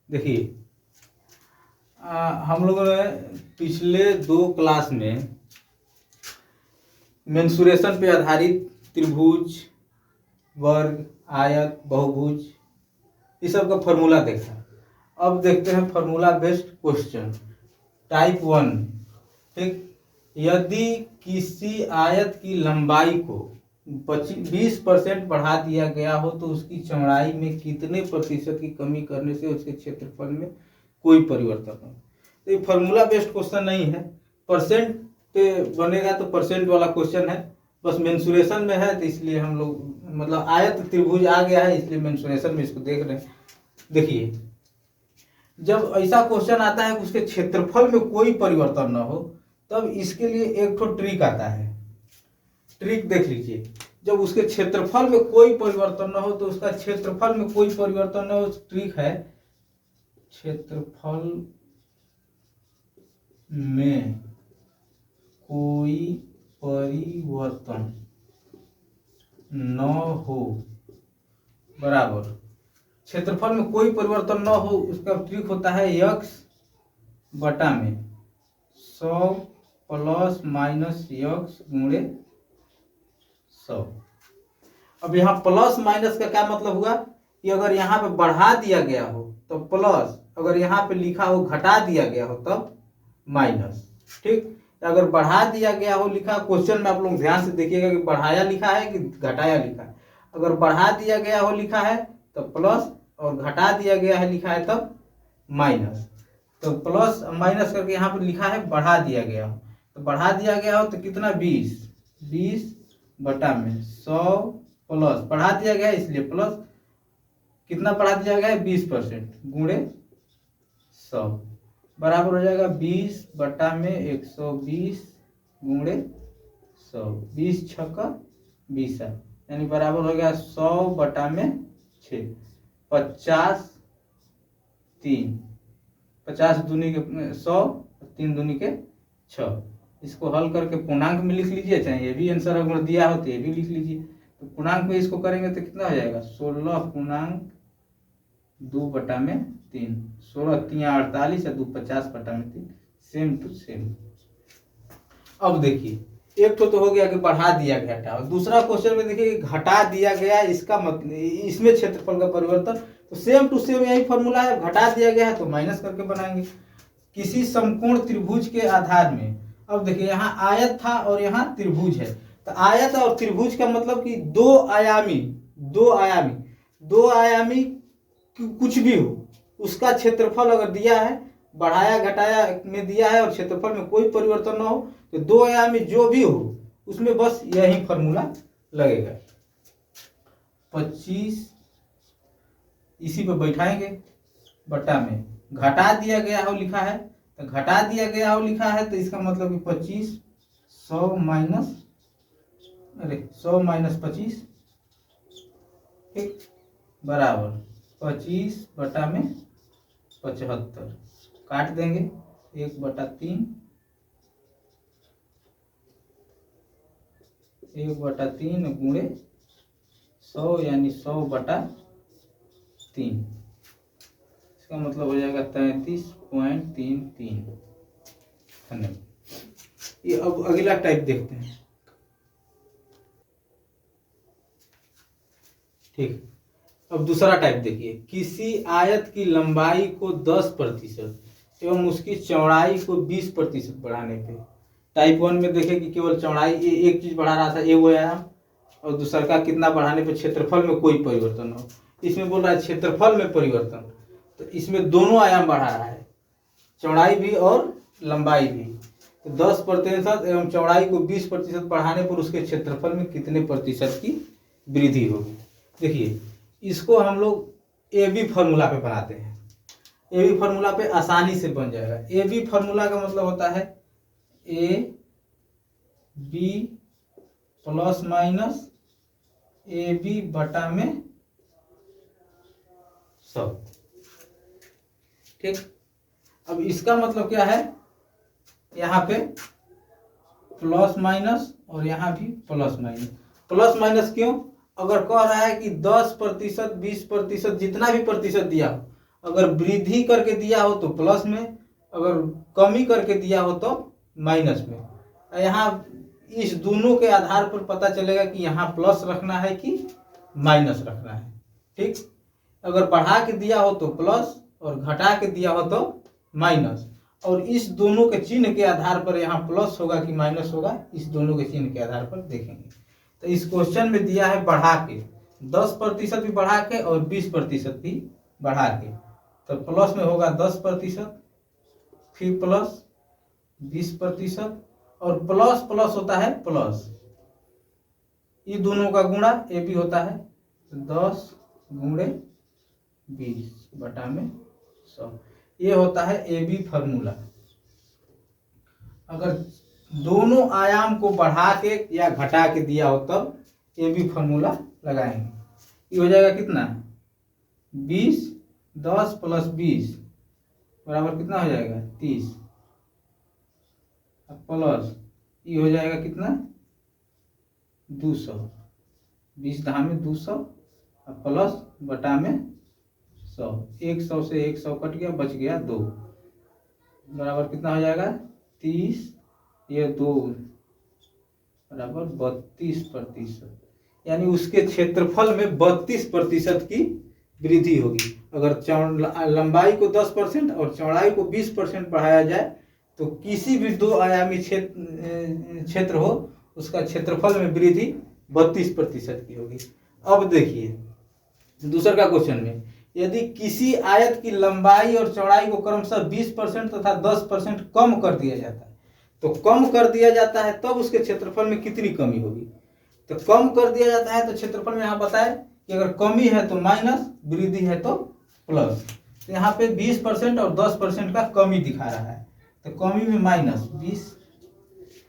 देखिए हम लोगों ने पिछले 2 क्लास में मेंसुरेशन पे आधारित त्रिभुज, वर्ग, आयत, बहुभुज इस सब का फॉर्मूला देखा। अब देखते हैं फॉर्मूला बेस्ड क्वेश्चन टाइप 1। ठीक, यदि किसी आयत की लंबाई को 20% बढ़ा दिया गया हो तो उसकी चौड़ाई में कितने प्रतिशत की कमी करने से उसके क्षेत्रफल में कोई परिवर्तन हो। तो ये फॉर्मूला बेस्ड क्वेश्चन नहीं है, परसेंट पे बनेगा तो परसेंट वाला क्वेश्चन है, बस मेंसुरेशन में है तो इसलिए हम लोग मतलब आयत त्रिभुज आ गया है इसलिए मेंसुरेशन में इसको देख रहे हैं। देखिए जब ऐसा क्वेश्चन आता है कि उसके क्षेत्रफल में कोई परिवर्तन ना हो तब इसके लिए एक तो ट्रिक आता है। ट्रिक देख लीजिए, जब उसके क्षेत्रफल में कोई परिवर्तन ना हो तो उसका क्षेत्रफल में कोई परिवर्तन ना हो, ट्रिक है क्षेत्रफल में कोई परिवर्तन न हो बराबर क्षेत्रफल में कोई परिवर्तन न हो, उसका ट्रिक होता है x बटा में 100 प्लस माइनस x गुणे 100। अब यहाँ प्लस माइनस का क्या मतलब हुआ कि अगर यहाँ पे बढ़ा दिया गया हो तो प्लस, अगर यहाँ पे लिखा हो घटा दिया गया हो तब माइनस। ठीक, अगर बढ़ा दिया गया हो लिखा क्वेश्चन में आप लोग ध्यान से देखिएगा कि बढ़ाया लिखा है कि घटाया लिखा है। अगर बढ़ा दिया गया हो लिखा है तो प्लस और घटा दिया गया है लिखा है तब माइनस। तो प्लस माइनस करके यहाँ पर लिखा है बढ़ा दिया गया हो, तो बढ़ा दिया गया हो तो कितना 20 बटा में 100 प्लस बढ़ा दिया गया है इसलिए प्लस कितना बढ़ा दिया गया है 20% गुणे 100 बराबर हो जाएगा 20 बटा में 120 गुणे 100। 20 छक्का 20 यानी बराबर हो गया 100 बटा में 6 50 दूनी के 100 3 दूनी के 6। इसको हल करके पूर्णांक में लिख लीजिए, चाहे ये भी आंसर अगर दिया हो तो ये भी लिख लीजिए। तो पूर्णांक में इसको करेंगे तो कितना हो जाएगा 16 बटा में 3 16 3 48 और 2 50 बटा में 3 सेम टू सेम। अब देखिए एक तो हो गया कि बढ़ा दिया गया, और दूसरा क्वेश्चन में देखिए घटा दिया गया, इसका मतलब इसमें क्षेत्रफल का परिवर्तन तो सेम टू सेम यही फॉर्मूला है। घटा दिया गया है तो माइनस करके बनाएंगे। किसी समकोण त्रिभुज के आधार में, अब देखिए यहाँ आयत था और यहाँ त्रिभुज है, तो आयत और त्रिभुज का मतलब कि दो आयामी कुछ भी हो उसका क्षेत्रफल अगर दिया है, बढ़ाया घटाया में दिया है और क्षेत्रफल में कोई परिवर्तन ना हो तो दो आयामी जो भी हो उसमें बस यही फॉर्मूला लगेगा। 25 इसी पे बैठाएंगे बटा में घटा दिया गया हो लिखा है, तो घटा दिया गया हो लिखा है तो इसका मतलब कि 25 100 माइनस 25 ठीक बराबर 25 बटा में 75 काट देंगे 1/3 गुणे 100 यानी 100/3। इसका मतलब हो जाएगा 33.33। धन्यवाद। ये अब अगला टाइप देखते हैं। ठीक, अब दूसरा टाइप देखिए, किसी आयत की लंबाई को 10% एवं उसकी चौड़ाई को 20% बढ़ाने पे। टाइप 1 में देखें कि केवल चौड़ाई एक चीज बढ़ा रहा था वो आयाम, और दूसरा का कितना बढ़ाने पे क्षेत्रफल में कोई परिवर्तन हो। इसमें बोल रहा है क्षेत्रफल में परिवर्तन, तो इसमें दोनों आयाम बढ़ा रहा है, चौड़ाई भी और लंबाई भी। तो 10% एवं चौड़ाई को 20% बढ़ाने पर उसके क्षेत्रफल में कितने प्रतिशत की वृद्धि होगी। देखिए इसको हम लोग ए बी फॉर्मूला पे बनाते हैं। ए बी फॉर्मूला पे आसानी से बन जाएगा। ए बी फॉर्मूला का मतलब होता है A B plus minus A B बटा में 100। ठीक, अब इसका मतलब क्या है, यहाँ पे प्लस माइनस और यहाँ भी प्लस माइनस क्यों, अगर कह रहा है कि 10% 20% जितना भी प्रतिशत दिया हो, अगर वृद्धि करके दिया हो तो प्लस में, अगर कमी करके दिया हो तो माइनस में। यहाँ इस दोनों के आधार पर पता चलेगा कि यहाँ प्लस रखना है कि माइनस रखना है। ठीक, अगर बढ़ा के दिया हो तो प्लस और घटा के दिया हो तो माइनस, और इस दोनों के चिन्ह के आधार पर यहाँ प्लस होगा कि माइनस होगा, इस दोनों के चिन्ह के आधार पर देखेंगे। तो इस क्वेश्चन में दिया है बढ़ा के 10% भी बढ़ा के और 20% भी बढ़ा के, तो प्लस में होगा 10%, फिर प्लस 20%, और प्लस प्लस होता है प्लस, ये दोनों का गुणा ए बी होता है 10 गुणे 20 बटा में 100, ये होता है ए बी फार्मूला। अगर दोनों आयाम को बढ़ा के या घटा के दिया हो तब ए बी फार्मूला लगाएंगे। ये हो जाएगा कितना 20, 10 प्लस 20 बराबर कितना हो जाएगा 30, प्लस ये हो जाएगा कितना 200, 20 दहा में 200, प्लस बटा में 100, 100 से 100 कट गया, बच गया 2, बराबर कितना हो जाएगा 30, ये 2 बराबर 32%, यानी उसके क्षेत्रफल में 32% की वृद्धि होगी। अगर लंबाई को 10% और चौड़ाई को 20% बढ़ाया जाए तो किसी भी दो आयामी क्षेत्र हो उसका क्षेत्रफल में वृद्धि 32% की होगी। अब देखिए दूसरा का क्वेश्चन में, यदि किसी आयत की लंबाई और चौड़ाई को क्रमशः 20% तथा 10% कम कर दिया जाता है, तो कम कर दिया जाता है तब उसके क्षेत्रफल में कितनी कमी होगी। तो कम कर दिया जाता है तो क्षेत्रफल में यहाँ बताए कि अगर कमी है तो माइनस, वृद्धि है तो प्लस। तो यहाँ पे 20% और 10% का कमी दिखा रहा है, तो कमी में माइनस 20,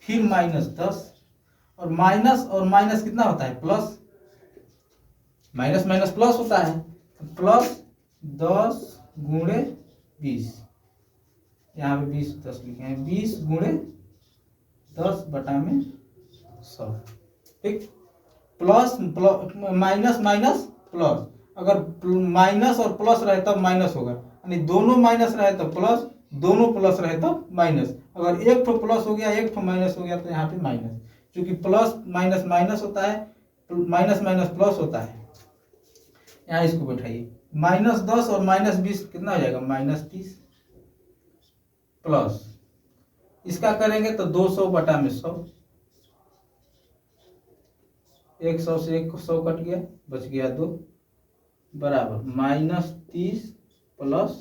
फिर माइनस 10, और माइनस कितना होता है प्लस, माइनस माइनस प्लस होता है, तो प्लस 10 गुणे 20, यहाँ पे 20 10 लिखे हैं, 20 गुणे 10 बटा में 100। ठीक, प्लस माइनस माइनस प्लस, अगर माइनस और प्लस रहे तब माइनस होगा, यानी दोनों माइनस रहे तो प्लस, दोनों प्लस रहे तो माइनस। अगर एक ठो प्लस हो गया एक ठो माइनस हो गया तो यहाँ पे माइनस, क्योंकि प्लस माइनस माइनस होता है, माइनस माइनस प्लस होता है। यहाँ इसको बैठाइए, -10 और -20 कितना हो जाएगा -30, प्लस इसका करेंगे तो 200 बटा में 100, 100 से 100 कट गया, बच गया 2, बराबर -30 प्लस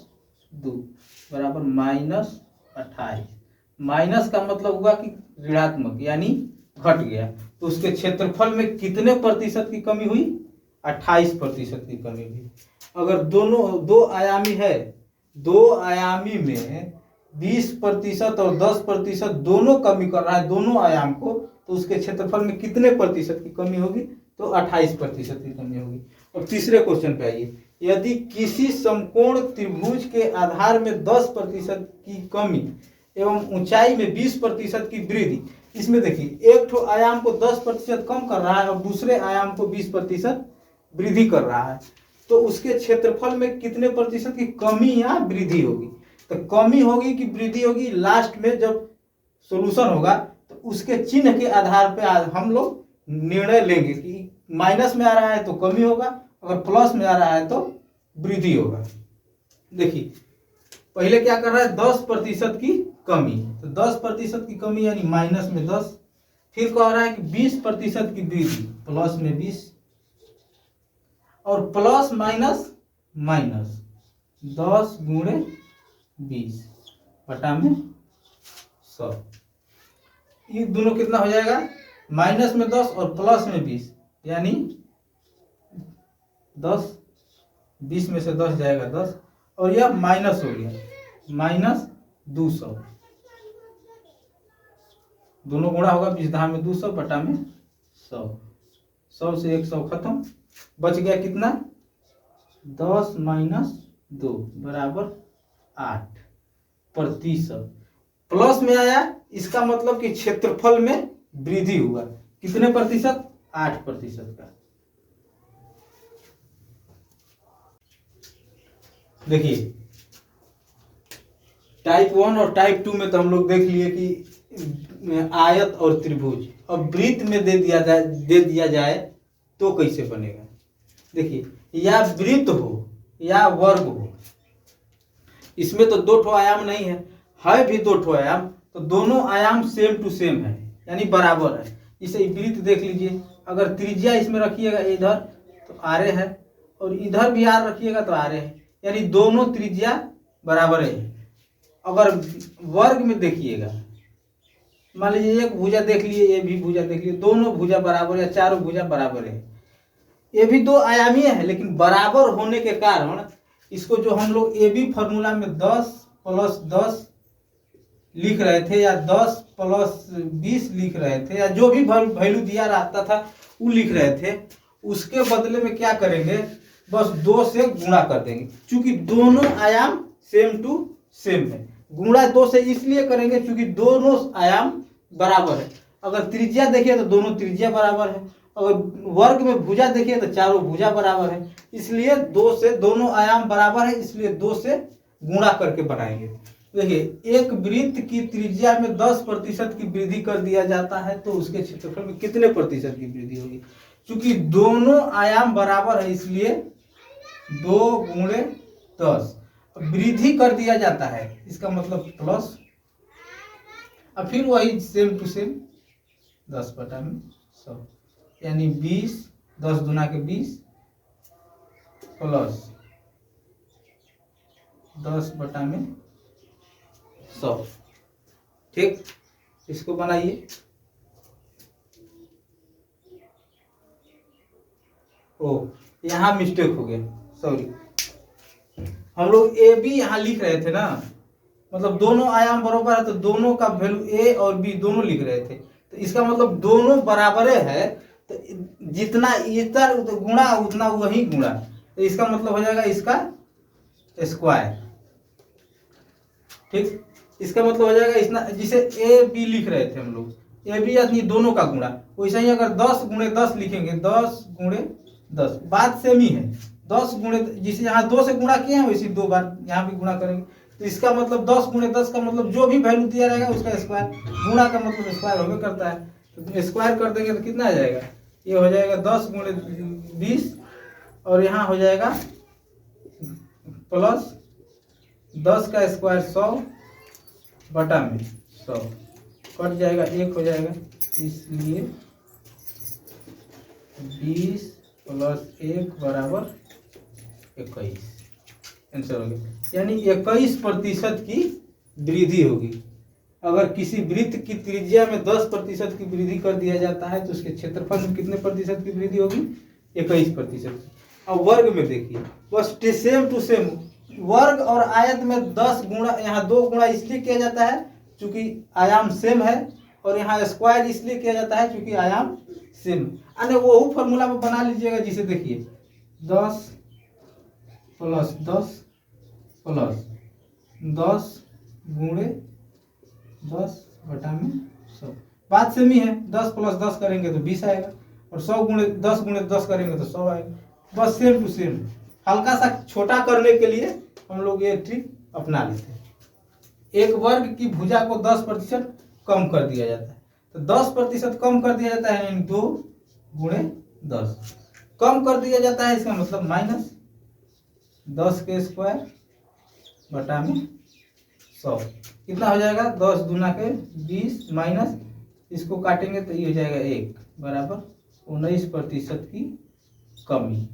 2 बराबर -28। माइनस का मतलब हुआ कि ऋणात्मक, यानी घट गया, तो उसके क्षेत्रफल में कितने प्रतिशत की कमी हुई 28% की कमी हुई। अगर दोनों दो आयामी है, दो आयामी में 20% और 10% दोनों कमी कर रहा है दोनों आयाम को, तो उसके क्षेत्रफल में कितने प्रतिशत की कमी होगी, तो 28% की कमी होगी। और तीसरे क्वेश्चन पे आइए, यदि किसी समकोण त्रिभुज के आधार में 10% की कमी एवं ऊंचाई में 20% की वृद्धि, इसमें देखिए एक ठो आयाम को 10% कम कर रहा है और दूसरे आयाम को 20% वृद्धि कर रहा है, तो उसके क्षेत्रफल में कितने प्रतिशत की कमी या वृद्धि होगी। तो कमी होगी कि वृद्धि होगी, लास्ट में जब सॉल्यूशन होगा तो उसके चिन्ह के आधार पर हम लोग निर्णय लेंगे कि माइनस में आ रहा है तो कमी होगा, अगर प्लस में आ रहा है तो वृद्धि होगा। देखिए पहले क्या कर रहा है 10% की कमी, तो 10% की कमी यानी माइनस में 10, फिर कह रहा है कि 20% की वृद्धि प्लस में 20, और प्लस माइनस माइनस 10 गुणे 20 बटा में 100, ये दोनों कितना हो जाएगा माइनस में 10 और प्लस में 20, यानी 10, 20 में से 10 जाएगा 10, और यह माइनस हो गया -200, दोनों गुणा होगा 20 दहा में 200 बटा में 100, 100 से 100 खत्म, बच गया कितना 10 - 2 बराबर 8%। प्लस में आया इसका मतलब कि क्षेत्रफल में वृद्धि हुआ, कितने प्रतिशत 8% का। देखिए टाइप 1 और टाइप 2 में तो हम लोग देख लिए कि आयत और त्रिभुज। अब वृत्त में दे दिया जाए तो कैसे बनेगा। देखिए या वृत्त हो या वर्ग हो, इसमें तो दो ठो आयाम नहीं है भी दो ठो आयाम, तो दोनों आयाम सेम टू सेम है यानी बराबर है। इसे वृत्त देख लीजिए, अगर त्रिज्या इसमें रखिएगा इधर तो आरे है और इधर भी आर रखिएगा तो आरे है, यानी दोनों त्रिज्या बराबर है। अगर वर्ग में देखिएगा, मान लीजिए एक भुजा देख लिए, ये भी भुजा देख लिए, दोनों भुजा बराबर या चारों भुजा बराबर है। ये भी दो आयामी है लेकिन बराबर होने के कारण इसको जो हम लोग ए बी फॉर्मूला में 10 + 10 लिख रहे थे या 10 + 20 लिख रहे थे या जो भी वैल्यू दिया रहता था वो लिख रहे थे, उसके बदले में क्या करेंगे, बस 2 से गुणा कर देंगे। क्योंकि दोनों आयाम सेम टू सेम है, गुणा 2 से इसलिए करेंगे क्योंकि दोनों आयाम बराबर है। अगर त्रिज्या देखिए तो दोनों त्रिज्या बराबर है, अगर वर्ग में भुजा देखिए तो चारों भुजा बराबर है, इसलिए 2 से दोनों आयाम बराबर है, इसलिए 2 से गुणा करके बनाएंगे। देखिए एक वृत्त की त्रिज्या में 10% की वृद्धि कर दिया जाता है तो उसके क्षेत्रफल में कितने प्रतिशत की वृद्धि होगी। क्योंकि दोनों आयाम बराबर है इसलिए 2 × 10 वृद्धि कर दिया जाता है, इसका मतलब प्लस, अब फिर वही सेम टू सेम 10/100 यानी 20, 10 दूना के 20 प्लस 10/100। ठीक, इसको बनाइए। ओ यहाँ मिस्टेक हो गया, सॉरी, हम लोग ए बी यहाँ लिख रहे थे ना, मतलब दोनों आयाम बराबर है तो दोनों का वैल्यू ए और बी दोनों लिख रहे थे, तो इसका मतलब दोनों बराबर है तो जितना इधर गुणा उतना वही गुणा, तो इसका मतलब हो जाएगा इसका स्क्वायर। ठीक, इसका मतलब हो जाएगा इतना, जिसे ए बी लिख रहे थे हम लोग, ए बी यानी दोनों का गुणा, वैसे ही अगर 10 × 10 लिखेंगे, 10 × 10 बात सेम ही है, 10 × जिसे यहाँ 2 से गुणा किए हैं वैसे 2 बार यहाँ भी गुणा करेंगे, तो इसका मतलब 10 × 10 का मतलब जो भी वैल्यू दिया रहेगा उसका स्क्वायर, गुणा का मतलब स्क्वायर होगा करता है, तो स्क्वायर कर देंगे तो कितना आ जाएगा, ये हो जाएगा 10 × 20 और यहाँ हो जाएगा प्लस 10 का स्क्वायर 100/100 कट जाएगा, 1 हो जाएगा, इसलिए 20 + 1 = 21 आंसर हो गया। यानी 21% की वृद्धि होगी। अगर किसी वृत्त की त्रिज्या में 10% की वृद्धि कर दिया जाता है तो उसके क्षेत्रफल में कितने प्रतिशत की वृद्धि होगी, 21%। अब वर्ग में देखिए, बस सेम टू सेम, वर्ग और आयत में 10 गुणा, यहाँ 2 गुणा इसलिए किया जाता है क्योंकि आयाम सेम है, और यहाँ स्क्वायर इसलिए किया जाता है क्योंकि आयाम सेम। अरे वो फॉर्मूला में बना लीजिएगा, जिसे देखिए 10 + 10 प्लस 10 × 10/100, बात सेम ही है, 10 + 10 करेंगे तो 20 आएगा और 100 × 10 × 10 करेंगे तो 100 आएगा, बस सेम टू सेम। हल्का सा छोटा करने के लिए हम लोग ये ट्रिक अपना लेते हैं। एक वर्ग की भुजा को 10% कम कर दिया जाता है, तो 10% कम कर दिया जाता है यानी 2 × 10 कम कर दिया जाता है, इसका मतलब माइनस 10 के स्क्वायर बटा में 100 कितना हो जाएगा, 10 दूना के 20 माइनस इसको काटेंगे तो ये हो जाएगा 1 बराबर 19% की कमी।